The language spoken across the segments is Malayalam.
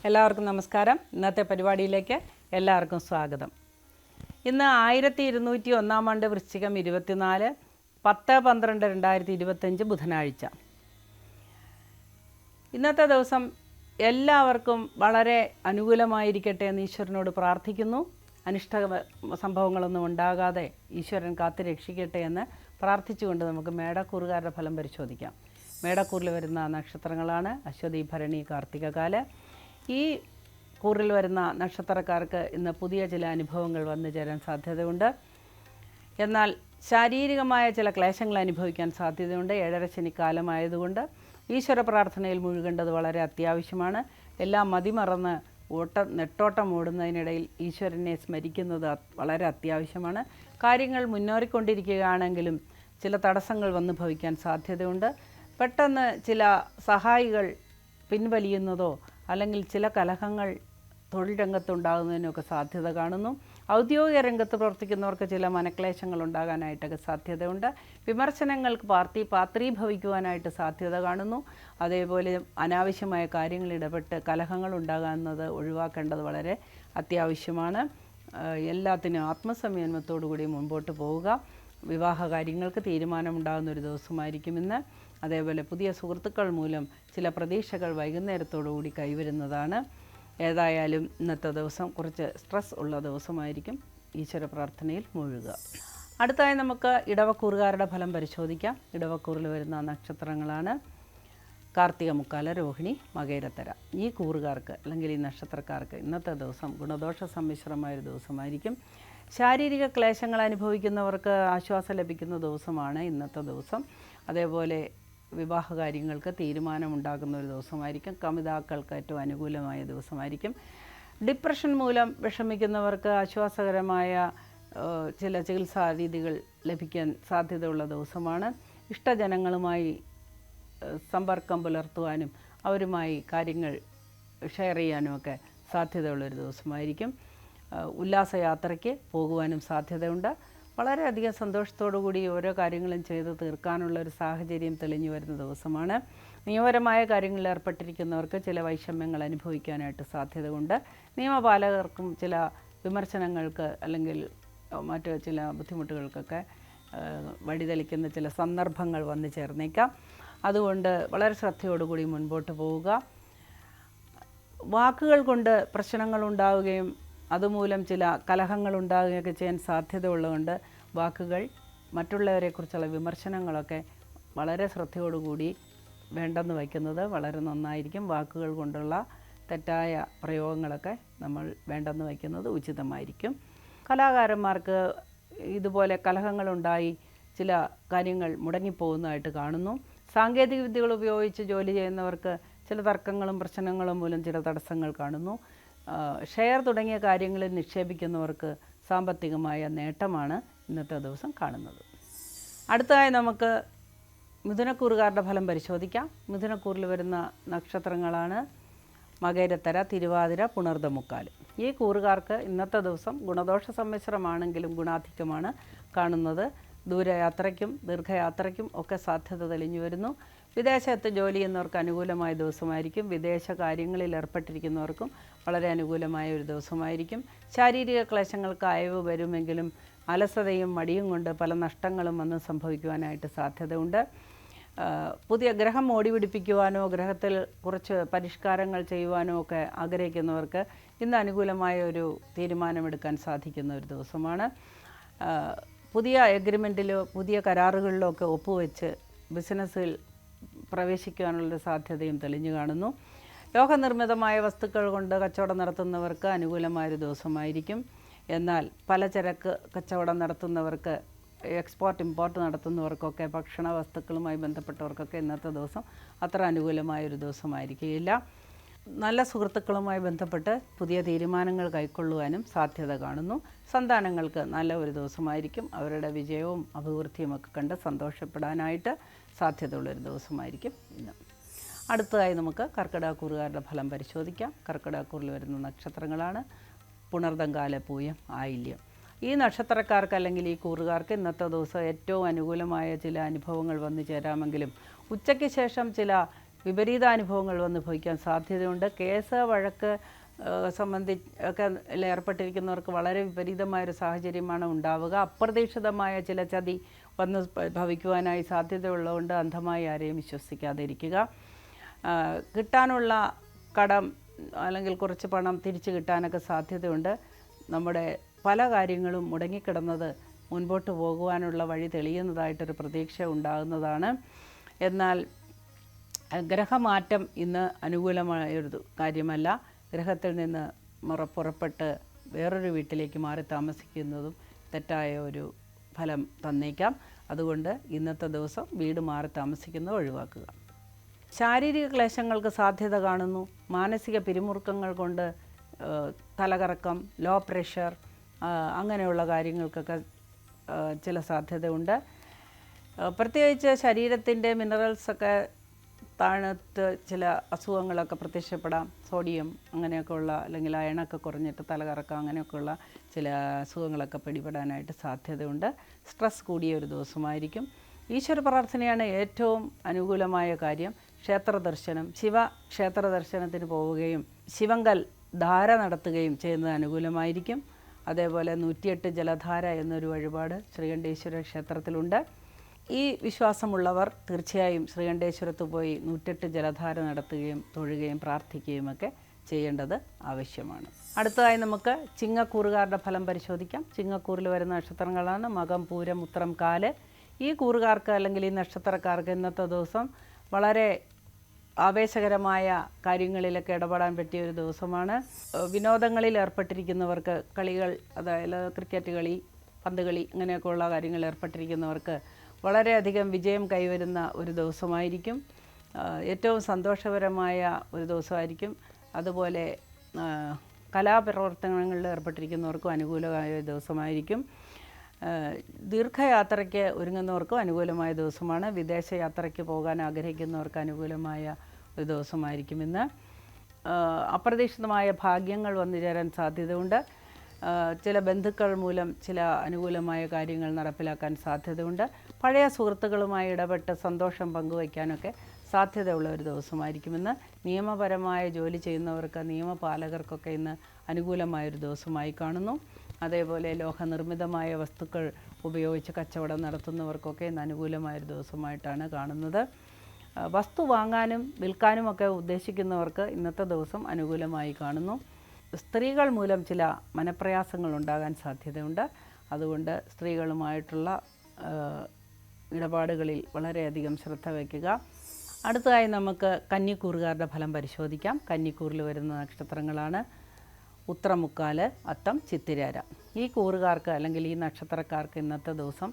എല്ലാവർക്കും നമസ്കാരം. ഇന്നത്തെ പരിപാടിയിലേക്ക് എല്ലാവർക്കും സ്വാഗതം. ഇന്ന് 1201 ആണ്ട് വൃശ്ചികം 24 10/12/2025 ബുധനാഴ്ച. ഇന്നത്തെ ദിവസം എല്ലാവർക്കും വളരെ അനുകൂലമായിരിക്കട്ടെ എന്ന് ഈശ്വരനോട് പ്രാർത്ഥിക്കുന്നു. അനിഷ്ട സംഭവങ്ങളൊന്നും ഉണ്ടാകാതെ ഈശ്വരൻ കാത്തു രക്ഷിക്കട്ടെ എന്ന് പ്രാർത്ഥിച്ചുകൊണ്ട് നമുക്ക് മേടക്കൂറുകാരുടെ ഫലം പരിശോധിക്കാം. മേടക്കൂറിൽ വരുന്ന നക്ഷത്രങ്ങളാണ് അശ്വതി, ഭരണി, കാർത്തികകാല്. ഈ കൂറിൽ വരുന്ന നക്ഷത്രക്കാർക്ക് ഇന്ന് പുതിയ ചില അനുഭവങ്ങൾ വന്നു ചേരാൻ സാധ്യതയുണ്ട്. എന്നാൽ ശാരീരികമായ ചില ക്ലേശങ്ങൾ അനുഭവിക്കാൻ സാധ്യതയുണ്ട്. 7:30 ശനിക്കാലമായതുകൊണ്ട് ഈശ്വര പ്രാർത്ഥനയിൽ മുഴുകേണ്ടത് വളരെ അത്യാവശ്യമാണ്. എല്ലാം മതിമറന്ന് നെട്ടോട്ടം ഓടുന്നതിനിടയിൽ ഈശ്വരനെ സ്മരിക്കുന്നത് വളരെ അത്യാവശ്യമാണ്. കാര്യങ്ങൾ മുന്നേറിക്കൊണ്ടിരിക്കുകയാണെങ്കിലും ചില തടസ്സങ്ങൾ വന്നു ഭവിക്കാൻ സാധ്യതയുണ്ട്. പെട്ടെന്ന് ചില സഹായികൾ പിൻവലിയുന്നതോ അല്ലെങ്കിൽ ചില കലഹങ്ങൾ തൊഴിൽ രംഗത്തുണ്ടാകുന്നതിനൊക്കെ സാധ്യത കാണുന്നു. ഔദ്യോഗിക രംഗത്ത് പ്രവർത്തിക്കുന്നവർക്ക് ചില മനക്ലേശങ്ങൾ ഉണ്ടാകാനായിട്ടൊക്കെ സാധ്യതയുണ്ട്. വിമർശനങ്ങൾക്ക് പാത്രീഭവിക്കുവാനായിട്ട് സാധ്യത കാണുന്നു. അതേപോലെ അനാവശ്യമായ കാര്യങ്ങളിൽ ഇടപെട്ട് കലഹങ്ങൾ ഉണ്ടാകുന്നത് ഒഴിവാക്കേണ്ടത് വളരെ അത്യാവശ്യമാണ്. എല്ലാത്തിനും ആത്മസംയമനത്തോടുകൂടി മുൻപോട്ട് പോവുക. വിവാഹ കാര്യങ്ങൾക്ക് തീരുമാനമുണ്ടാകുന്നൊരു ദിവസമായിരിക്കും ഇന്ന്. അതേപോലെ പുതിയ സുഹൃത്തുക്കൾ മൂലം ചില പ്രതീക്ഷകൾ വൈകുന്നേരത്തോടുകൂടി കൈവരുന്നതാണ്. ഏതായാലും ഇന്നത്തെ ദിവസം കുറച്ച് സ്ട്രെസ് ഉള്ള ദിവസമായിരിക്കും. ഈശ്വര പ്രാർത്ഥനയിൽ മുഴുകുക. അടുത്തായി നമുക്ക് ഇടവക്കൂറുകാരുടെ ഫലം പരിശോധിക്കാം. ഇടവക്കൂറിൽ വരുന്ന നക്ഷത്രങ്ങളാണ് കാർത്തിക, മുക്കാല, രോഹിണി, മകയിരത്തര. ഈ കൂറുകാർക്ക് അല്ലെങ്കിൽ ഈ നക്ഷത്രക്കാർക്ക് ഇന്നത്തെ ദിവസം ഗുണദോഷ സമ്മിശ്രമായൊരു ദിവസമായിരിക്കും. ശാരീരിക ക്ലേശങ്ങൾ അനുഭവിക്കുന്നവർക്ക് ആശ്വാസം ലഭിക്കുന്ന ദിവസമാണ് ഇന്നത്തെ ദിവസം. അതേപോലെ വിവാഹ കാര്യങ്ങൾക്ക് തീരുമാനമുണ്ടാകുന്ന ഒരു ദിവസമായിരിക്കും. കമിതാക്കൾക്ക് ഏറ്റവും അനുകൂലമായ ദിവസമായിരിക്കും. ഡിപ്രഷൻ മൂലം വിഷമിക്കുന്നവർക്ക് ആശ്വാസകരമായ ചില ചികിത്സാ രീതികൾ ലഭിക്കാൻ സാധ്യതയുള്ള ദിവസമാണ്. ഇഷ്ടജനങ്ങളുമായി സമ്പർക്കം പുലർത്തുവാനും അവരുമായി കാര്യങ്ങൾ ഷെയർ ചെയ്യാനുമൊക്കെ സാധ്യതയുള്ളൊരു ദിവസമായിരിക്കും. ഉല്ലാസയാത്രയ്ക്ക് പോകുവാനും സാധ്യതയുണ്ട്. വളരെയധികം സന്തോഷത്തോടു കൂടി ഓരോ കാര്യങ്ങളും ചെയ്ത് തീർക്കാനുള്ളൊരു സാഹചര്യം തെളിഞ്ഞു വരുന്ന ദിവസമാണ്. നിയമപരമായ കാര്യങ്ങളിൽ ഏർപ്പെട്ടിരിക്കുന്നവർക്ക് ചില വൈഷമ്യങ്ങൾ അനുഭവിക്കാനായിട്ട് സാധ്യതയുണ്ട്. നിയമപാലകർക്കും ചില വിമർശനങ്ങൾക്ക് അല്ലെങ്കിൽ മറ്റു ചില ബുദ്ധിമുട്ടുകൾക്കൊക്കെ വഴിതെളിക്കുന്ന ചില സന്ദർഭങ്ങൾ വന്നു ചേർന്നേക്കാം. അതുകൊണ്ട് വളരെ ശ്രദ്ധയോടുകൂടി മുൻപോട്ട് പോവുക. വാക്കുകൾ കൊണ്ട് പ്രശ്നങ്ങൾ ഉണ്ടാവുകയും അതുമൂലം ചില കലഹങ്ങൾ ഉണ്ടാകുകയൊക്കെ ചെയ്യാൻ സാധ്യതയുള്ളതുകൊണ്ട് വാക്കുകൾ മറ്റുള്ളവരെക്കുറിച്ചുള്ള വിമർശനങ്ങളൊക്കെ വളരെ ശ്രദ്ധയോടുകൂടി വേണ്ടെന്ന് വയ്ക്കുന്നത് വളരെ നന്നായിരിക്കും. വാക്കുകൾ കൊണ്ടുള്ള തെറ്റായ പ്രയോഗങ്ങളൊക്കെ നമ്മൾ വേണ്ടെന്ന് വയ്ക്കുന്നത് ഉചിതമായിരിക്കും. കലാകാരന്മാർക്ക് ഇതുപോലെ കലഹങ്ങളുണ്ടായി ചില കാര്യങ്ങൾ മുടങ്ങിപ്പോകുന്നതായിട്ട് കാണുന്നു. സാങ്കേതിക വിദ്യകൾ ഉപയോഗിച്ച് ജോലി ചെയ്യുന്നവർക്ക് ചില തർക്കങ്ങളും പ്രശ്നങ്ങളും മൂലം ചില തടസ്സങ്ങൾ കാണുന്നു. ഷെയർ തുടങ്ങിയ കാര്യങ്ങളിൽ നിക്ഷേപിക്കുന്നവർക്ക് സാമ്പത്തികമായ നേട്ടമാണ് ഇന്നത്തെ ദിവസം കാണുന്നത്. അടുത്തതായി നമുക്ക് മിഥുനക്കൂറുകാരുടെ ഫലം പരിശോധിക്കാം. മിഥുനക്കൂറിൽ വരുന്ന നക്ഷത്രങ്ങളാണ് മകയിരത്തര, തിരുവാതിര, പുണർദം, മുക്കാല്. ഈ കൂറുകാർക്ക് ഇന്നത്തെ ദിവസം ഗുണദോഷ സമ്മിശ്രമാണെങ്കിലും ഗുണാധിക്യമാണ് കാണുന്നത്. ദൂരയാത്രയ്ക്കും ദീർഘയാത്രയ്ക്കും ഒക്കെ സാധ്യത തെളിഞ്ഞു വരുന്നു. വിദേശത്ത് ജോലി ചെയ്യുന്നവർക്ക് അനുകൂലമായ ദിവസമായിരിക്കും. വിദേശ കാര്യങ്ങളിൽ ഏർപ്പെട്ടിരിക്കുന്നവർക്കും വളരെ അനുകൂലമായ ഒരു ദിവസമായിരിക്കും. ശാരീരിക ക്ലേശങ്ങൾക്ക് അയവ് വരുമെങ്കിലും അലസതയും മടിയും കൊണ്ട് പല നഷ്ടങ്ങളും വന്ന് സംഭവിക്കുവാനായിട്ട് സാധ്യതയുണ്ട്. പുതിയ ഗ്രഹം ഓടി പിടിപ്പിക്കുവാനോ ഗ്രഹത്തിൽ കുറച്ച് പരിഷ്കാരങ്ങൾ ചെയ്യുവാനോ ഒക്കെ ആഗ്രഹിക്കുന്നവർക്ക് ഇന്ന് അനുകൂലമായ ഒരു തീരുമാനമെടുക്കാൻ സാധിക്കുന്ന ഒരു ദിവസമാണ്. പുതിയ എഗ്രിമെൻറ്റിലോ പുതിയ കരാറുകളിലോ ഒക്കെ ഒപ്പുവെച്ച് ബിസിനസ്സിൽ പ്രവേശിക്കുവാനുള്ളൊരു സാധ്യതയും തെളിഞ്ഞു കാണുന്നു. ലോഹനിർമ്മിതമായ വസ്തുക്കൾ കൊണ്ട് കച്ചവടം നടത്തുന്നവർക്ക് അനുകൂലമായൊരു ദിവസമായിരിക്കും. എന്നാൽ പലചരക്ക് കച്ചവടം നടത്തുന്നവർക്ക്, എക്സ്പോർട്ട് ഇമ്പോർട്ട് നടത്തുന്നവർക്കൊക്കെ, ഭക്ഷണ വസ്തുക്കളുമായി ബന്ധപ്പെട്ടവർക്കൊക്കെ ഇന്നത്തെ ദിവസം അത്ര അനുകൂലമായൊരു ദിവസമായിരിക്കുകയില്ല. നല്ല സുഹൃത്തുക്കളുമായി ബന്ധപ്പെട്ട് പുതിയ തീരുമാനങ്ങൾ കൈക്കൊള്ളുവാനും സാധ്യത കാണുന്നു. സന്താനങ്ങൾക്ക് നല്ല ഒരു ദിവസമായിരിക്കും. അവരുടെ വിജയവും അഭിവൃദ്ധിയും ഒക്കെ കണ്ട് സന്തോഷപ്പെടാനായിട്ട് സാധ്യതയുള്ളൊരു ദിവസമായിരിക്കും ഇന്ന്. അടുത്തതായി നമുക്ക് കർക്കിടകക്കൂറുകാരുടെ ഫലം പരിശോധിക്കാം. കർക്കിടകക്കൂറിൽ വരുന്ന നക്ഷത്രങ്ങളാണ് പുണർദം, കാല, പൂയം, ആയില്യം. ഈ നക്ഷത്രക്കാർക്ക് അല്ലെങ്കിൽ ഈ കൂറുകാർക്ക് ഇന്നത്തെ ദിവസം ഏറ്റവും അനുകൂലമായ ചില അനുഭവങ്ങൾ വന്നു ചേരാമെങ്കിലും ഉച്ചയ്ക്ക് ശേഷം ചില വിപരീതാനുഭവങ്ങൾ വന്ന് ഭവിക്കാൻ സാധ്യതയുണ്ട്. കേസ് വഴക്ക് ഒക്കെ ഏർപ്പെട്ടിരിക്കുന്നവർക്ക് വളരെ വിപരീതമായൊരു സാഹചര്യമാണ് ഉണ്ടാവുക. അപ്രതീക്ഷിതമായ ചില ചതി വന്ന് ഭവിക്കുവാനായി സാധ്യതയുള്ളതുകൊണ്ട് അന്ധമായി ആരെയും വിശ്വസിക്കാതെ ഇരിക്കുക. കിട്ടാനുള്ള കടം അല്ലെങ്കിൽ കുറച്ച് പണം തിരിച്ചു കിട്ടാനൊക്കെ സാധ്യതയുണ്ട്. നമ്മുടെ പല കാര്യങ്ങളും മുടങ്ങിക്കിടന്നത് മുൻപോട്ട് പോകുവാനുള്ള വഴി തെളിയുന്നതായിട്ടൊരു പ്രതീക്ഷ ഉണ്ടാകുന്നതാണ്. എന്നാൽ ഗ്രഹമാറ്റം ഇന്ന് അനുകൂലമായൊരു കാര്യമല്ല. ഗ്രഹത്തിൽ നിന്ന് പുറപ്പെട്ട് വേറൊരു വീട്ടിലേക്ക് മാറി താമസിക്കുന്നതും തെറ്റായ ഒരു ഫലം തന്നേക്കാം. അതുകൊണ്ട് ഇന്നത്തെ ദിവസം വീട് മാറി താമസിക്കുന്നത് ഒഴിവാക്കുക. ശാരീരിക ക്ലേശങ്ങൾക്ക് സാധ്യത കാണുന്നു. മാനസിക പിരിമുറുക്കങ്ങൾ കൊണ്ട് തലകറക്കം, ലോ പ്രഷർ അങ്ങനെയുള്ള കാര്യങ്ങൾക്കൊക്കെ ചില സാധ്യതയുണ്ട്. പ്രത്യേകിച്ച് ശരീരത്തിൻ്റെ മിനറൽസൊക്കെ താഴത്ത് ചില അസുഖങ്ങളൊക്കെ പ്രത്യക്ഷപ്പെടാം. സോഡിയം അങ്ങനെയൊക്കെയുള്ള അല്ലെങ്കിൽ അയണൊക്കെ കുറഞ്ഞിട്ട് തലകറക്കം അങ്ങനെയൊക്കെയുള്ള ചില അസുഖങ്ങളൊക്കെ പിടിപെടാനായിട്ട് സാധ്യതയുണ്ട്. സ്ട്രെസ് കൂടിയ ഒരു ദിവസമായിരിക്കും. ഈശ്വര പ്രാർത്ഥനയാണ് ഏറ്റവും അനുകൂലമായ കാര്യം. ക്ഷേത്ര ദർശനം, ക്ഷേത്ര ദർശനത്തിന് പോവുകയും ശിവങ്കൽ ധാര നടത്തുകയും ചെയ്യുന്നത് അനുകൂലമായിരിക്കും. അതേപോലെ 108 ജലധാര എന്നൊരു വഴിപാട് ശ്രീകണ്ഠേശ്വര ക്ഷേത്രത്തിലുണ്ട്. ഈ വിശ്വാസമുള്ളവർ തീർച്ചയായും ശ്രീകണ്ഠേശ്വരത്ത് പോയി 108 ജലധാര നടത്തുകയും തൊഴുകയും പ്രാർത്ഥിക്കുകയും ഒക്കെ ചെയ്യേണ്ടത് ആവശ്യമാണ്. അടുത്തതായി നമുക്ക് ചിങ്ങക്കൂറുകാരുടെ ഫലം പരിശോധിക്കാം. ചിങ്ങക്കൂറിൽ വരുന്ന നക്ഷത്രങ്ങളാണ് മകം, പൂരം, ഉത്രം, കാല്. ഈ കൂറുകാർക്ക് അല്ലെങ്കിൽ ഈ നക്ഷത്രക്കാർക്ക് ഇന്നത്തെ ദിവസം വളരെ ആവേശകരമായ കാര്യങ്ങളിലൊക്കെ ഇടപെടാൻ പറ്റിയ ഒരു ദിവസമാണ്. വിനോദങ്ങളിൽ ഏർപ്പെട്ടിരിക്കുന്നവർക്ക്, കളികൾ, അതായത് ക്രിക്കറ്റ് കളി, പന്ത് കളി അങ്ങനെയൊക്കെയുള്ള കാര്യങ്ങളിൽ ഏർപ്പെട്ടിരിക്കുന്നവർക്ക് വളരെയധികം വിജയം കൈവരുന്ന ഒരു ദിവസമായിരിക്കും. ഏറ്റവും സന്തോഷകരമായ ഒരു ദിവസമായിരിക്കും. അതുപോലെ കലാപ്രവർത്തനങ്ങളിൽ ഏർപ്പെട്ടിരിക്കുന്നവർക്കും അനുകൂലമായ ഒരു ദിവസമായിരിക്കും. ദീർഘയാത്രയ്ക്ക് ഒരുങ്ങുന്നവർക്കും അനുകൂലമായ ദിവസമാണ്. വിദേശ യാത്രയ്ക്ക് പോകാൻ ആഗ്രഹിക്കുന്നവർക്ക് അനുകൂലമായ ഒരു ദിവസമായിരിക്കും ഇന്ന്. അപ്രതീക്ഷിതമായ ഭാഗ്യങ്ങൾ വന്നു ചേരാൻ സാധ്യതയുണ്ട്. ചില ബന്ധുക്കൾ മൂലം ചില അനുകൂലമായ കാര്യങ്ങൾ നടപ്പിലാക്കാൻ സാധ്യതയുണ്ട്. പഴയ സുഹൃത്തുക്കളുമായി ഇടപെട്ട് സന്തോഷം പങ്കുവയ്ക്കാനൊക്കെ സാധ്യതയുള്ള ഒരു ദിവസമായിരിക്കുമെന്ന്. നിയമപരമായ ജോലി ചെയ്യുന്നവർക്ക്, നിയമപാലകർക്കൊക്കെ ഇന്ന് അനുകൂലമായൊരു ദിവസമായി കാണുന്നു. അതേപോലെ ലോഹനിർമ്മിതമായ വസ്തുക്കൾ ഉപയോഗിച്ച് കച്ചവടം നടത്തുന്നവർക്കൊക്കെ ഇന്ന് അനുകൂലമായൊരു ദിവസമായിട്ടാണ് കാണുന്നത്. വസ്തു വാങ്ങാനും വിൽക്കാനുമൊക്കെ ഉദ്ദേശിക്കുന്നവർക്ക് ഇന്നത്തെ ദിവസം അനുകൂലമായി കാണുന്നു. സ്ത്രീകൾ മൂലം ചില മനപ്രയാസങ്ങൾ ഉണ്ടാകാൻ സാധ്യതയുണ്ട്. അതുകൊണ്ട് സ്ത്രീകളുമായിട്ടുള്ള ഇടപാടുകളിൽ വളരെയധികം ശ്രദ്ധ വയ്ക്കുക. അടുത്തതായി നമുക്ക് കന്നിക്കൂറുകാരുടെ ഫലം പരിശോധിക്കാം. കന്നിക്കൂറിൽ വരുന്ന നക്ഷത്രങ്ങളാണ് ഉത്രമുക്കാല്, അത്തം, ചിത്തിരേര. ഈ കൂറുകാർക്ക് അല്ലെങ്കിൽ ഈ നക്ഷത്രക്കാർക്ക് ഇന്നത്തെ ദിവസം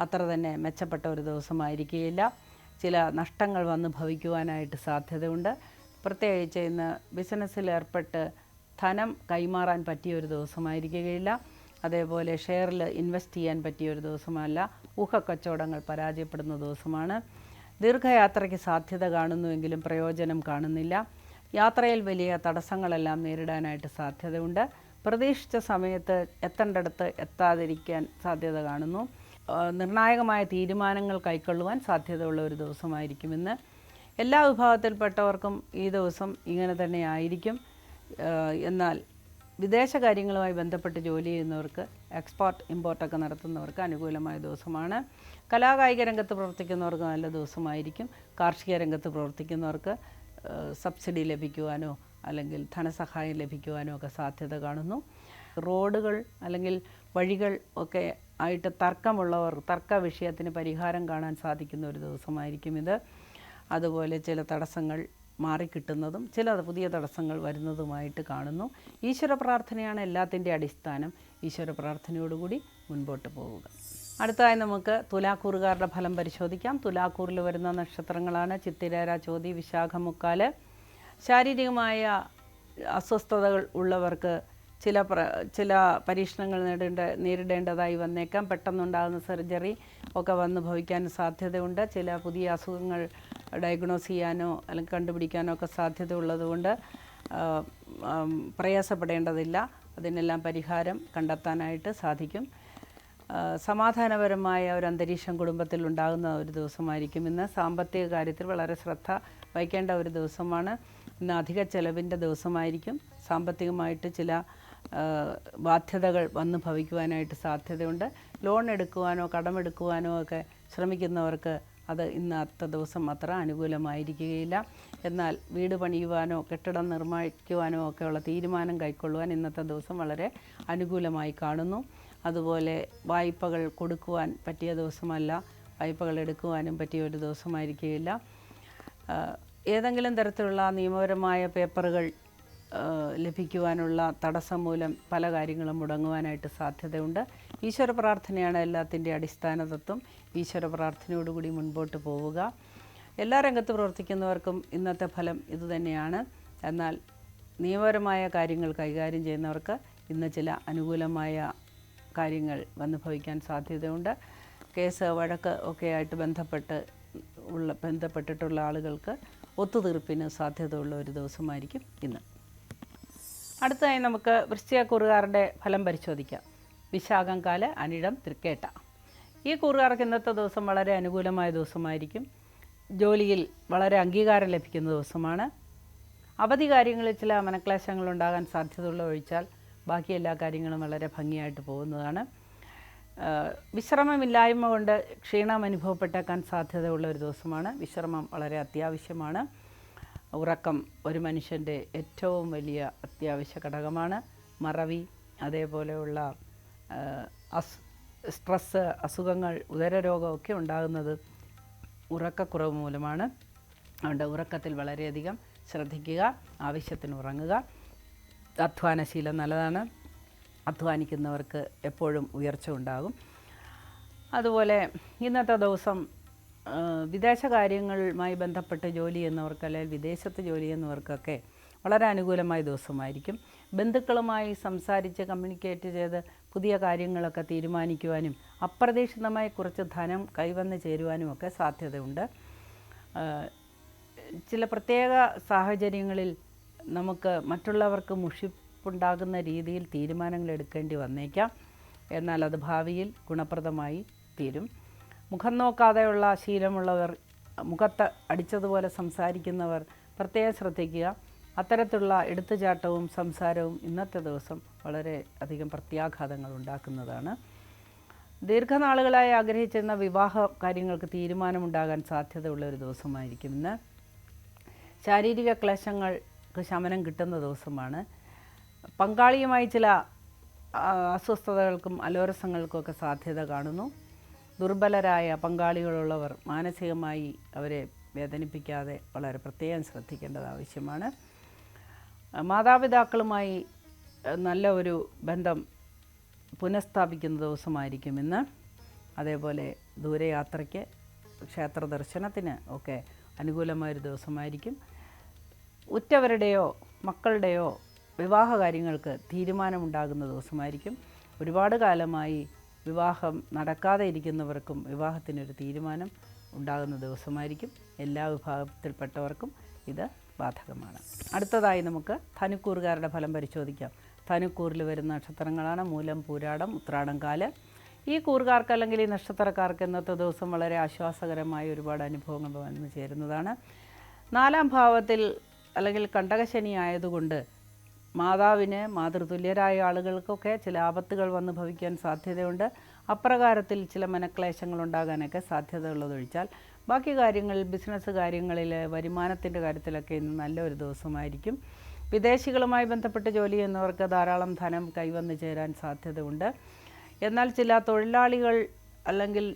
അത്ര തന്നെ മെച്ചപ്പെട്ട ഒരു ദിവസമായിരിക്കുകയില്ല. ചില നഷ്ടങ്ങൾ വന്ന് ഭവിക്കുവാനായിട്ട് സാധ്യതയുണ്ട്. പ്രത്യേകിച്ച് ഇന്ന് ബിസിനസ്സിൽ ഏർപ്പെട്ട് ധനം കൈമാറാൻ പറ്റിയ ഒരു ദിവസമായിരിക്കുകയില്ല. അതേപോലെ ഷെയറിൽ ഇൻവെസ്റ്റ് ചെയ്യാൻ പറ്റിയ ഒരു ദിവസമല്ല. ഊഹക്കച്ചവടങ്ങൾ പരാജയപ്പെടുന്ന ദിവസമാണ്. ദീർഘയാത്രയ്ക്ക് സാധ്യത കാണുന്നുവെങ്കിലും പ്രയോജനം കാണുന്നില്ല. യാത്രയിൽ വലിയ തടസ്സങ്ങളെല്ലാം നേരിടാനായിട്ട് സാധ്യതയുണ്ട്. പ്രതീക്ഷിച്ച സമയത്ത് എത്തേണ്ടടുത്ത് എത്താതിരിക്കാൻ സാധ്യത കാണുന്നു. നിർണായകമായ തീരുമാനങ്ങൾ കൈക്കൊള്ളുവാൻ സാധ്യതയുള്ള ഒരു ദിവസമായിരിക്കുമെന്ന്. എല്ലാ വിഭാഗത്തിൽപ്പെട്ടവർക്കും ഈ ദിവസം ഇങ്ങനെ തന്നെ ആയിരിക്കും. എന്നാൽ വിദേശ കാര്യങ്ങളുമായി ബന്ധപ്പെട്ട് ജോലി ചെയ്യുന്നവർക്ക്, എക്സ്പോർട്ട് ഇമ്പോർട്ടൊക്കെ നടത്തുന്നവർക്ക് അനുകൂലമായ ദിവസമാണ്. കലാകായിക രംഗത്ത് പ്രവർത്തിക്കുന്നവർക്ക് നല്ല ദിവസമായിരിക്കും. കാർഷിക രംഗത്ത് പ്രവർത്തിക്കുന്നവർക്ക് സബ്സിഡി ലഭിക്കുവാനോ അല്ലെങ്കിൽ ധനസഹായം ലഭിക്കുവാനോ ഒക്കെ സാധ്യത കാണുന്നു. റോഡുകൾ അല്ലെങ്കിൽ വഴികൾ ഒക്കെ ആയിട്ട് തർക്കമുള്ളവർ തർക്ക വിഷയത്തിന് പരിഹാരം കാണാൻ സാധിക്കുന്ന ഒരു ദിവസമായിരിക്കും ഇത്. അതുപോലെ ചില തടസ്സങ്ങൾ മാറിക്കിട്ടുന്നതും ചില പുതിയ തടസ്സങ്ങൾ വരുന്നതുമായിട്ട് കാണുന്നു. ഈശ്വര പ്രാർത്ഥനയാണ് എല്ലാത്തിൻ്റെ അടിസ്ഥാനം. ഈശ്വര പ്രാർത്ഥനയോടുകൂടി മുൻപോട്ട് പോവുക. അടുത്തതായി നമുക്ക് തുലാക്കൂറുകാരുടെ ഫലം പരിശോധിക്കാം. തുലാക്കൂറിൽ വരുന്ന നക്ഷത്രങ്ങളാണ് ചിത്തിരേര, ചോതി, വിശാഖം, മുക്കാല്. ശാരീരികമായ അസ്വസ്ഥതകൾ ഉള്ളവർക്ക് ചില പരീക്ഷണങ്ങൾ നേരിടേണ്ടതായി വന്നേക്കാം. പെട്ടെന്നുണ്ടാകുന്ന സർജറി ഒക്കെ വന്ന് ഭവിക്കാൻ സാധ്യതയുണ്ട്. ചില പുതിയ അസുഖങ്ങൾ ഡയഗ്നോസ് ചെയ്യാനോ അല്ലെങ്കിൽ കണ്ടുപിടിക്കാനോ ഒക്കെ സാധ്യത ഉള്ളതുകൊണ്ട് പ്രയാസപ്പെടേണ്ടതില്ല. അതിനെല്ലാം പരിഹാരം കണ്ടെത്താനായിട്ട് സാധിക്കും. സമാധാനപരമായ ഒരു അന്തരീക്ഷം കുടുംബത്തിൽ ഉണ്ടാകുന്ന ഒരു ദിവസമായിരിക്കും ഇന്ന്. സാമ്പത്തിക കാര്യത്തിൽ വളരെ ശ്രദ്ധ വഹിക്കേണ്ട ഒരു ദിവസമാണ് ഇന്ന്. അധിക ചെലവിൻ്റെ ദിവസമായിരിക്കും. സാമ്പത്തികമായിട്ട് ചില ബാധ്യതകൾ വന്നു ഭവിക്കുവാനായിട്ട് സാധ്യതയുണ്ട്. ലോൺ എടുക്കുവാനോ കടമെടുക്കുവാനോ ഒക്കെ ശ്രമിക്കുന്നവർക്ക് അത് ഇന്നത്തെ ദിവസം അത്ര അനുകൂലമായിരിക്കുകയില്ല. എന്നാൽ വീട് പണിയുവാനോ കെട്ടിടം നിർമ്മിക്കുവാനോ ഒക്കെയുള്ള തീരുമാനം കൈക്കൊള്ളുവാൻ ഇന്നത്തെ ദിവസം വളരെ അനുകൂലമായി കാണുന്നു. അതുപോലെ വായ്പകൾ കൊടുക്കുവാൻ പറ്റിയ ദിവസമല്ല, വായ്പകൾ എടുക്കുവാനും പറ്റിയ ഒരു ദിവസമായിരിക്കുകയില്ല. ഏതെങ്കിലും തരത്തിലുള്ള നിയമപരമായ പേപ്പറുകൾ ലഭിക്കുവാനുള്ള തടസ്സം മൂലം പല കാര്യങ്ങളും മുടങ്ങുവാനായിട്ട് സാധ്യതയുണ്ട്. ഈശ്വര പ്രാർത്ഥനയാണ് എല്ലാത്തിൻ്റെ അടിസ്ഥാന തത്വം. ഈശ്വര പ്രാർത്ഥനയോടുകൂടി മുൻപോട്ട് പോവുക. എല്ലാ രംഗത്ത് പ്രവർത്തിക്കുന്നവർക്കും ഇന്നത്തെ ഫലം ഇതുതന്നെയാണ്. എന്നാൽ നിയമപരമായ കാര്യങ്ങൾ കൈകാര്യം ചെയ്യുന്നവർക്ക് ഇന്ന് ചില അനുകൂലമായ കാര്യങ്ങൾ ഭവിക്കാൻ സാധ്യതയുണ്ട്. കേസ് വഴക്ക് ഒക്കെ ആയിട്ട് ബന്ധപ്പെട്ടിട്ടുള്ള ആളുകൾക്ക് ഒത്തുതീർപ്പിന് സാധ്യതയുള്ള ഒരു ദിവസമായിരിക്കും ഇന്ന്. അടുത്തതായി നമുക്ക് വൃശ്ചികക്കൂറുകാരുടെ ഫലം പരിശോധിക്കാം. വിശാഖം കാല്, അനിഴം, തൃക്കേട്ട. ഈ കൂറുകാർക്ക് ഇന്നത്തെ ദിവസം വളരെ അനുകൂലമായ ദിവസമായിരിക്കും. ജോലിയിൽ വളരെ അംഗീകാരം ലഭിക്കുന്ന ദിവസമാണ്. അവധി കാര്യങ്ങളിൽ ചില മനക്ലേശങ്ങൾ ഉണ്ടാകാൻ സാധ്യതയുള്ള ഒഴിച്ചാൽ ബാക്കി എല്ലാ കാര്യങ്ങളും വളരെ ഭംഗിയായിട്ട് പോകുന്നതാണ്. വിശ്രമമില്ലായ്മ കൊണ്ട് ക്ഷീണം അനുഭവപ്പെട്ടേക്കാൻ സാധ്യതയുള്ള ഒരു ദിവസമാണ്. വിശ്രമം വളരെ അത്യാവശ്യമാണ്. ഉറക്കം ഒരു മനുഷ്യൻ്റെ ഏറ്റവും വലിയ അത്യാവശ്യ ഘടകമാണ്. മറവി, അതേപോലെയുള്ള സ്ട്രെസ്സ്, അസുഖങ്ങൾ, ഉദരരോഗമൊക്കെ ഉണ്ടാകുന്നത് ഉറക്കക്കുറവ് മൂലമാണ്. അതുകൊണ്ട് ഉറക്കത്തിൽ വളരെയധികം ശ്രദ്ധിക്കുക, ആവശ്യത്തിന് ഉറങ്ങുക. അധ്വാനശീലം നല്ലതാണ്. അധ്വാനിക്കുന്നവർക്ക് എപ്പോഴും ഉയർച്ച ഉണ്ടാകും. അതുപോലെ ഇന്നത്തെ ദിവസം വിദേശ കാര്യങ്ങളുമായി ബന്ധപ്പെട്ട് ജോലി ചെയ്യുന്നവർക്ക് അല്ലെങ്കിൽ വിദേശത്ത് ജോലി ചെയ്യുന്നവർക്കൊക്കെ വളരെ അനുകൂലമായ ദിവസമായിരിക്കും. ബന്ധുക്കളുമായി സംസാരിച്ച് കമ്മ്യൂണിക്കേറ്റ് ചെയ്ത് പുതിയ കാര്യങ്ങളൊക്കെ തീരുമാനിക്കുവാനും അപ്രതീക്ഷിതമായി കുറച്ച് ധനം കൈവന്ന് ചേരുവാനും ഒക്കെ സാധ്യതയുണ്ട്. ചില പ്രത്യേക സാഹചര്യങ്ങളിൽ നമുക്ക് മറ്റുള്ളവർക്ക് മുഷിപ്പുണ്ടാകുന്ന രീതിയിൽ തീരുമാനങ്ങൾ എടുക്കേണ്ടി വന്നേക്കാം. എന്നാൽ അത് ഭാവിയിൽ ഗുണപ്രദമായി തീരും. മുഖം നോക്കാതെയുള്ള ശീലമുള്ളവർ, മുഖത്ത് അടിച്ചതുപോലെ സംസാരിക്കുന്നവർ പ്രത്യേകം ശ്രദ്ധിക്കുക. അത്തരത്തിലുള്ള എടുത്തുചാട്ടവും സംസാരവും ഇന്നത്തെ ദിവസം വളരെ അധികം പ്രത്യാഘാതങ്ങൾ ഉണ്ടാക്കുന്നതാണ്. ദീർഘനാളുകളായി ആഗ്രഹിച്ചിരുന്ന വിവാഹ കാര്യങ്ങൾക്ക് തീരുമാനമുണ്ടാകാൻ സാധ്യതയുള്ള ഒരു ദിവസമായിരിക്കും ഇന്ന്. ശാരീരിക ക്ലേശങ്ങൾക്ക് ശമനം കിട്ടുന്ന ദിവസമാണ്. പങ്കാളിയുമായി ചില അസ്വസ്ഥതകൾക്കും അലോരസങ്ങൾക്കുമൊക്കെ സാധ്യത കാണുന്നു. ദുർബലരായ പങ്കാളികളുള്ളവർ മാനസികമായി അവരെ വേദനിപ്പിക്കാതെ വളരെ പ്രത്യേകം ശ്രദ്ധിക്കേണ്ടത് ആവശ്യമാണ്. മാതാപിതാക്കളുമായി നല്ല ഒരു ബന്ധം പുനഃസ്ഥാപിക്കുന്ന ദിവസമായിരിക്കും ഇന്ന്. അതേപോലെ ദൂരയാത്രയ്ക്ക്, ക്ഷേത്ര ദർശനത്തിന് ഒക്കെ അനുകൂലമായൊരു ദിവസമായിരിക്കും. ഉറ്റവരുടെയോ മക്കളുടെയോ വിവാഹ കാര്യങ്ങൾക്ക് തീരുമാനമുണ്ടാകുന്ന ദിവസമായിരിക്കും. ഒരുപാട് കാലമായി വിവാഹം നടക്കാതെ ഇരിക്കുന്നവർക്കും വിവാഹത്തിനൊരു തീരുമാനം ഉണ്ടാകുന്ന ദിവസമായിരിക്കും. എല്ലാ വിഭാഗത്തിൽപ്പെട്ടവർക്കും ഇത് ബാധകമാണ്. അടുത്തതായി നമുക്ക് ധനുക്കൂറുകാരുടെ ഫലം പരിശോധിക്കാം. ധനുക്കൂറിൽ വരുന്ന നക്ഷത്രങ്ങളാണ് മൂലം, പൂരാടം, ഉത്രാടം കാല്. ഈ കൂറുകാർക്ക് അല്ലെങ്കിൽ ഈ നക്ഷത്രക്കാർക്ക് ഇന്നത്തെ ദിവസം വളരെ ആശ്വാസകരമായ ഒരുപാട് അനുഭവങ്ങൾ വന്നു ചേരുന്നതാണ്. 4ാം ഭാവത്തിൽ അല്ലെങ്കിൽ കണ്ടകശനി ആയതുകൊണ്ട് മാതാവിന്, മാതൃതുല്യരായ ആളുകൾക്കൊക്കെ ചില ആപത്തുകൾ വന്ന് ഭവിക്കാൻ സാധ്യതയുണ്ട്. അപ്രകാരത്തിൽ ചില മനക്ലേശങ്ങൾ ഉണ്ടാകാനൊക്കെ സാധ്യതയുള്ളതൊഴിച്ചാൽ ബാക്കി കാര്യങ്ങളിൽ, ബിസിനസ് കാര്യങ്ങളിൽ, വരുമാനത്തിൻ്റെ കാര്യത്തിലൊക്കെ ഇന്ന് നല്ലൊരു ദിവസമായിരിക്കും. വിദേശികളുമായി ബന്ധപ്പെട്ട് ജോലി ചെയ്യുന്നവർക്ക് ധാരാളം ധനം കൈവന്ന് ചേരാൻ സാധ്യതയുണ്ട്. എന്നാൽ ചില തൊഴിലാളികൾ അല്ലെങ്കിൽ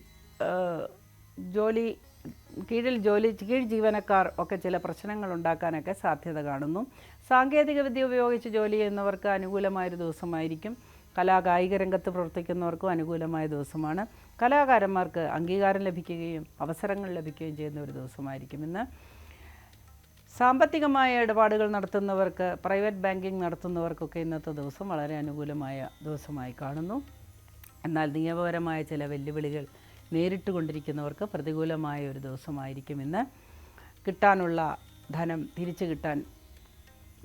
കീഴ് ജീവനക്കാർ ഒക്കെ ചില പ്രശ്നങ്ങൾ ഉണ്ടാക്കാനൊക്കെ സാധ്യത കാണുന്നു. സാങ്കേതികവിദ്യ ഉപയോഗിച്ച് ജോലി ചെയ്യുന്നവർക്ക് അനുകൂലമായൊരു ദിവസമായിരിക്കും. കലാകായിക രംഗത്ത് പ്രവർത്തിക്കുന്നവർക്കും അനുകൂലമായ ദിവസമാണ്. കലാകാരന്മാർക്ക് അംഗീകാരം ലഭിക്കുകയും അവസരങ്ങൾ ലഭിക്കുകയും ചെയ്യുന്ന ഒരു ദിവസമായിരിക്കും ഇന്ന്. സാമ്പത്തികമായ ഇടപാടുകൾ നടത്തുന്നവർക്ക്, പ്രൈവറ്റ് ബാങ്കിങ് നടത്തുന്നവർക്കൊക്കെ ഇന്നത്തെ ദിവസം വളരെ അനുകൂലമായ ദിവസമായി കാണുന്നു. എന്നാൽ നിയമപരമായ ചില വെല്ലുവിളികൾ നേരിട്ട് കൊണ്ടിരിക്കുന്നവർക്ക് പ്രതികൂലമായ ഒരു ദിവസമായിരിക്കും ഇന്ന്. കിട്ടാനുള്ള ധനം തിരിച്ചു കിട്ടാൻ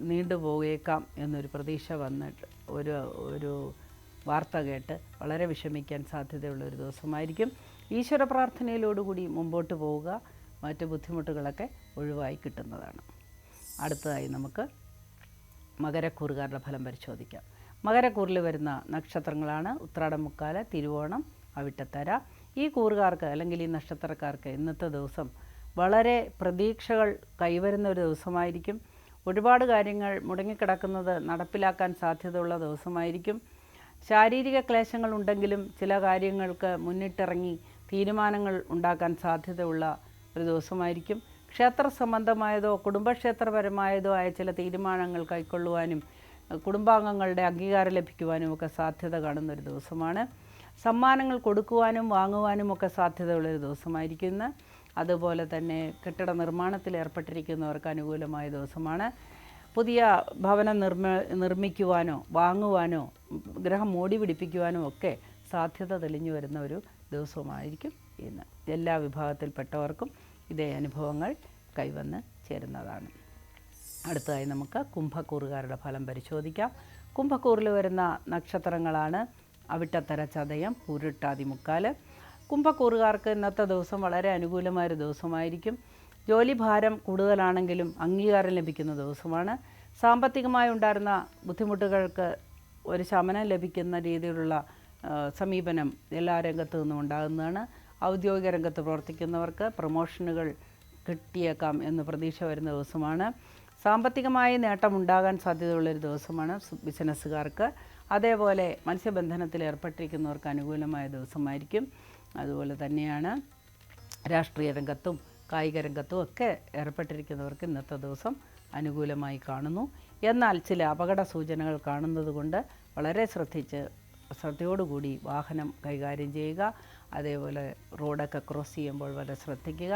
നീണ്ടുപോയേക്കാം എന്നൊരു പ്രതീക്ഷ വന്നിട്ട് ഒരു വാർത്ത കേട്ട് വളരെ വിഷമിക്കാൻ സാധ്യതയുള്ള ഒരു ദിവസമായിരിക്കും. ഈശ്വര പ്രാർത്ഥനയിലോടുകൂടി മുമ്പോട്ട് പോവുക, മറ്റ് ബുദ്ധിമുട്ടുകളൊക്കെ ഒഴിവായി കിട്ടുന്നതാണ്. അടുത്തതായി നമുക്ക് മകരക്കൂറുകാരുടെ ഫലം പരിശോധിക്കാം. മകരക്കൂറിൽ വരുന്ന നക്ഷത്രങ്ങളാണ് ഉത്രാടം, മുക്കാല, തിരുവോണം, അവിട്ടത്തര. ഈ കൂറുകാർക്ക് അല്ലെങ്കിൽ ഈ നക്ഷത്രക്കാർക്ക് ഇന്നത്തെ ദിവസം വളരെ പ്രതീക്ഷകൾ കൈവരുന്ന ഒരു ദിവസമായിരിക്കും. ഒരുപാട് കാര്യങ്ങൾ മുടങ്ങിക്കിടക്കുന്നത് നടപ്പിലാക്കാൻ സാധ്യതയുള്ള ദിവസമായിരിക്കും. ശാരീരിക ക്ലേശങ്ങൾ ഉണ്ടെങ്കിലും ചില കാര്യങ്ങൾക്ക് മുന്നിട്ടിറങ്ങി തീരുമാനങ്ങൾ ഉണ്ടാക്കാൻ സാധ്യതയുള്ള ഒരു ദിവസമായിരിക്കും. ക്ഷേത്ര സംബന്ധമായതോ കുടുംബക്ഷേത്രപരമായതോ ആയ ചില തീരുമാനങ്ങൾ കൈക്കൊള്ളുവാനും കുടുംബാംഗങ്ങളുടെ അംഗീകാരം ലഭിക്കുവാനും ഒക്കെ സാധ്യത കാണുന്നൊരു ദിവസമാണ്. സമ്മാനങ്ങൾ കൊടുക്കുവാനും വാങ്ങുവാനും ഒക്കെ സാധ്യതയുള്ളൊരു ദിവസമായിരിക്കും ഇന്ന്. അതുപോലെ തന്നെ കെട്ടിട നിർമ്മാണത്തിൽ ഏർപ്പെട്ടിരിക്കുന്നവർക്ക് അനുകൂലമായ ദിവസമാണ്. പുതിയ ഭവനം നിർമ്മിക്കുവാനോ വാങ്ങുവാനോ ഗ്രഹം മോടി പിടിപ്പിക്കുവാനോ ഒക്കെ സാധ്യത തെളിഞ്ഞു വരുന്ന ഒരു ദിവസമായിരിക്കും ഇന്ന്. എല്ലാ വിഭാഗത്തിൽപ്പെട്ടവർക്കും ഇതേ അനുഭവങ്ങൾ കൈവന്ന് ചേരുന്നതാണ്. അടുത്തതായി നമുക്ക് കുംഭക്കൂറുകാരുടെ ഫലം പരിശോധിക്കാം. കുംഭക്കൂറിൽ വരുന്ന നക്ഷത്രങ്ങളാണ് അവിട്ടത്തര, ചതയം, പൂരിട്ടാതി, മുക്കാല്. കുംഭക്കൂറുകാർക്ക് ഇന്നത്തെ ദിവസം വളരെ അനുകൂലമായൊരു ദിവസമായിരിക്കും. ജോലിഭാരം കൂടുതലാണെങ്കിലും അംഗീകാരം ലഭിക്കുന്ന ദിവസമാണ്. സാമ്പത്തികമായി ഉണ്ടായിരുന്ന ബുദ്ധിമുട്ടുകൾക്ക് ഒരു ശമനം ലഭിക്കുന്ന രീതിയിലുള്ള സമീപനം എല്ലാ രംഗത്തു നിന്നും ഉണ്ടാകുന്നതാണ്. ഔദ്യോഗിക രംഗത്ത് പ്രവർത്തിക്കുന്നവർക്ക് പ്രൊമോഷനുകൾ കിട്ടിയേക്കാം എന്ന് പ്രതീക്ഷ വരുന്ന ദിവസമാണ്. സാമ്പത്തികമായി നേട്ടമുണ്ടാകാൻ സാധ്യതയുള്ളൊരു ദിവസമാണ് ബിസിനസ്സുകാർക്ക്. അതേപോലെ മത്സ്യബന്ധനത്തിൽ ഏർപ്പെട്ടിരിക്കുന്നവർക്ക് അനുകൂലമായ ദിവസമായിരിക്കും. അതുപോലെ തന്നെയാണ് രാഷ്ട്രീയ രംഗത്തും കായിക രംഗത്തും ഒക്കെ ഏർപ്പെട്ടിരിക്കുന്നവർക്ക് ഇന്നത്തെ ദിവസം അനുകൂലമായി കാണുന്നു. എന്നാൽ ചില അപകട സൂചനകൾ കാണുന്നത് കൊണ്ട് വളരെ ശ്രദ്ധയോടുകൂടി വാഹനം കൈകാര്യം ചെയ്യുക. അതേപോലെ റോഡൊക്കെ ക്രോസ് ചെയ്യുമ്പോൾ വളരെ ശ്രദ്ധിക്കുക.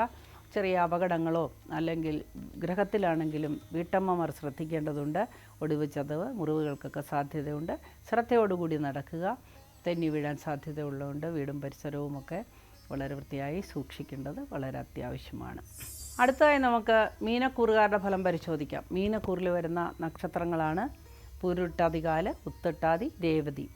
ചെറിയ അപകടങ്ങളോ അല്ലെങ്കിൽ ഗ്രഹത്തിലാണെങ്കിലും വീട്ടമ്മമാർ ശ്രദ്ധിക്കേണ്ടതുണ്ട്. ഒടിവ്, ചതവ്, മുറിവുകൾക്കൊക്കെ സാധ്യതയുണ്ട്. ശ്രദ്ധയോടുകൂടി നടക്കുക. തെന്നി വീഴാൻ സാധ്യതയുള്ളതുകൊണ്ട് വീടും പരിസരവുമൊക്കെ വളരെ വൃത്തിയായി സൂക്ഷിക്കേണ്ടത് വളരെ അത്യാവശ്യമാണ്. അടുത്തതായി നമുക്ക് മീനക്കൂറുകാരുടെ ഫലം പരിശോധിക്കാം. മീനക്കൂറിൽ വരുന്ന നക്ഷത്രങ്ങളാണ് പൂരുട്ടാതികാല്, ഉത്തട്ടാതി, രേവതി.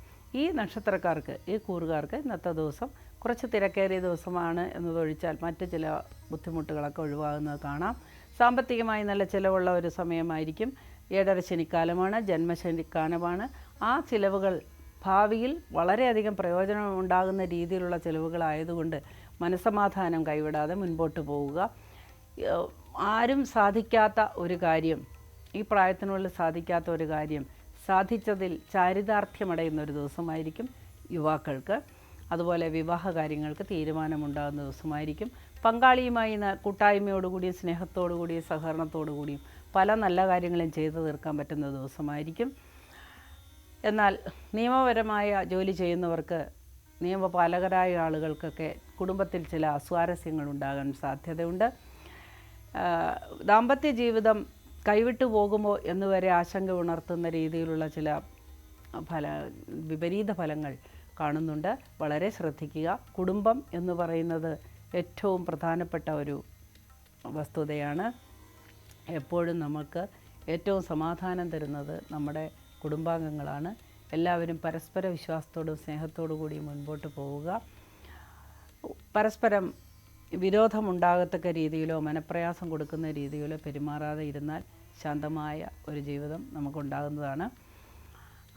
ഈ നക്ഷത്രക്കാർക്ക്, ഈ കൂറുകാർക്ക് ഇന്നത്തെ ദിവസം കുറച്ച് തിരക്കേറിയ ദിവസമാണ് എന്നതൊഴിച്ചാൽ മറ്റ് ചില ബുദ്ധിമുട്ടുകളൊക്കെ ഒഴിവാകുന്നത് കാണാം. സാമ്പത്തികമായി നല്ല ചിലവുള്ള ഒരു സമയമായിരിക്കും. 7.5 ശനിക്കാലമാണ്, ജന്മശനിക്കാലമാണ്. ആ ചിലവുകൾ ഭാവിയിൽ വളരെയധികം പ്രയോജനം ഉണ്ടാകുന്ന രീതിയിലുള്ള ചിലവുകളായതുകൊണ്ട് മനസ്സമാധാനം കൈവിടാതെ മുൻപോട്ട് പോവുക. ആരും സാധിക്കാത്ത ഒരു കാര്യം, ഈ പ്രായത്തിനുള്ളിൽ സാധിക്കാത്ത ഒരു കാര്യം സാധിച്ചതിൽ ചാരിതാർത്ഥ്യമടയുന്ന ഒരു ദിവസമായിരിക്കും യുവാക്കൾക്ക്. അതുപോലെ വിവാഹ കാര്യങ്ങൾക്ക് തീരുമാനമുണ്ടാകുന്ന ദിവസമായിരിക്കും. പങ്കാളിയുമായി കൂട്ടായ്മയോടുകൂടിയും സ്നേഹത്തോടുകൂടിയും സഹകരണത്തോടുകൂടിയും പല നല്ല കാര്യങ്ങളും ചെയ്തു തീർക്കാൻ പറ്റുന്ന ദിവസമായിരിക്കും. എന്നാൽ നിയമപരമായ ജോലി ചെയ്യുന്നവർക്ക്, നിയമപാലകരായ ആളുകൾക്കൊക്കെ കുടുംബത്തിൽ ചില അസ്വാരസ്യങ്ങൾ ഉണ്ടാകാൻ സാധ്യതയുണ്ട്. ദാമ്പത്യ ജീവിതം കൈവിട്ടു പോകുമോ എന്നുവരെ ആശങ്ക ഉണർത്തുന്ന രീതിയിലുള്ള ചില വിപരീത ഫലങ്ങൾ കാണുന്നുണ്ട്. വളരെ ശ്രദ്ധിക്കുക. കുടുംബം എന്ന് പറയുന്നത് ഏറ്റവും പ്രധാനപ്പെട്ട ഒരു വസ്തുതയാണ്. എപ്പോഴും നമുക്ക് ഏറ്റവും സമാധാനം തരുന്നത് നമ്മുടെ കുടുംബാംഗങ്ങളാണ്. എല്ലാവരും പരസ്പര വിശ്വാസത്തോടും സ്നേഹത്തോടു കൂടി മുൻപോട്ട് പോവുക. പരസ്പരം വിരോധമുണ്ടാകത്തക്ക രീതിയിലോ മനപ്രയാസം കൊടുക്കുന്ന രീതിയിലോ പെരുമാറാതെ ഇരുന്നാൽ ശാന്തമായ ഒരു ജീവിതം നമുക്കുണ്ടാകുന്നതാണ്.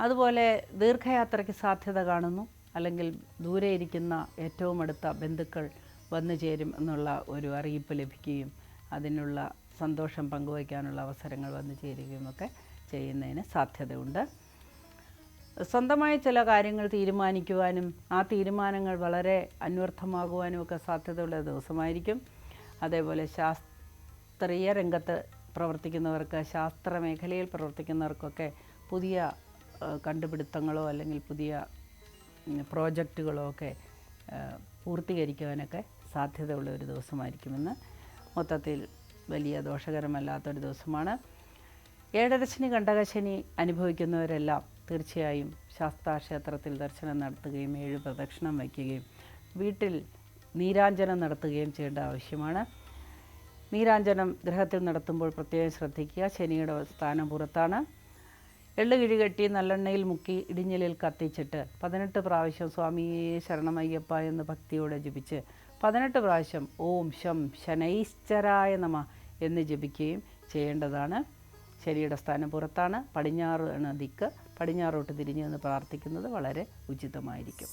അതുപോലെ ദീർഘയാത്രയ്ക്ക് സാധ്യത കാണുന്നു. അല്ലെങ്കിൽ ദൂരെ ഇരിക്കുന്ന ഏറ്റവും അടുത്ത ബന്ധുക്കൾ വന്നു ചേരും എന്നുള്ള ഒരു അറിയിപ്പ് ലഭിക്കുകയും അതിനുള്ള സന്തോഷം പങ്കുവയ്ക്കാനുള്ള അവസരങ്ങൾ വന്നു ചേരുകയും ഒക്കെ ചെയ്യുന്നതിന് സാധ്യതയുണ്ട്. സ്വന്തമായി ചില കാര്യങ്ങൾ തീരുമാനിക്കുവാനും ആ തീരുമാനങ്ങൾ വളരെ അന്വർത്ഥമാകുവാനും ഒക്കെ സാധ്യതയുള്ള ദിവസമായിരിക്കും. അതേപോലെ ശാസ്ത്രീയ രംഗത്ത് പ്രവർത്തിക്കുന്നവർക്ക്, ശാസ്ത്ര മേഖലയിൽ പ്രവർത്തിക്കുന്നവർക്കൊക്കെ പുതിയ കണ്ടുപിടുത്തങ്ങളോ അല്ലെങ്കിൽ പുതിയ പ്രോജക്റ്റുകളോ ഒക്കെ പൂർത്തീകരിക്കുവാനൊക്കെ സാധ്യതയുള്ള ഒരു ദിവസമായിരിക്കുമെന്ന്. മൊത്തത്തിൽ വലിയ ദോഷകരമല്ലാത്തൊരു ദിവസമാണ്. 7.5 ശനി, കണ്ടകശനി അനുഭവിക്കുന്നവരെല്ലാം തീർച്ചയായും ശാസ്താക്ഷേത്രത്തിൽ ദർശനം നടത്തുകയും 7 പ്രദക്ഷിണം വയ്ക്കുകയും വീട്ടിൽ നീരാഞ്ജനം നടത്തുകയും ചെയ്യേണ്ട ആവശ്യമാണ്. നീരാഞ്ജനം ഗ്രഹത്തിൽ നടത്തുമ്പോൾ പ്രത്യേകം ശ്രദ്ധിക്കുക. ശനിയുടെ സ്ഥാനം പുറത്താണ്. എള്ള് കിഴി കെട്ടി നല്ലെണ്ണയിൽ മുക്കി ഇടിഞ്ഞലിൽ കത്തിച്ചിട്ട് 18 പ്രാവശ്യം സ്വാമിയേ ശരണമയ്യപ്പ എന്ന് ഭക്തിയോടെ ജപിച്ച് 18 പ്രാവശ്യം ഓം ശം ശനൈശ്ചരായ നമ എന്ന് ജപിക്കുകയും ചെയ്യേണ്ടതാണ്. ശരിയുടെ സ്ഥാനം പുറത്താണ്, പടിഞ്ഞാറാണ് ദിക്ക്. പടിഞ്ഞാറോട്ട് തിരിഞ്ഞ് നിന്ന് പ്രാർത്ഥിക്കുന്നത് വളരെ ഉചിതമായിരിക്കും.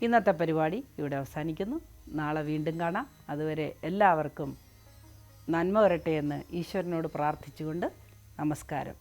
ഇന്നത്തെ പരിപാടി ഇവിടെ അവസാനിക്കുന്നു. നാളെ വീണ്ടും കാണാം. അതുവരെ എല്ലാവർക്കും നന്മ വരട്ടെ എന്ന് ഈശ്വരനോട് പ്രാർത്ഥിച്ചുകൊണ്ട് നമസ്കാരം.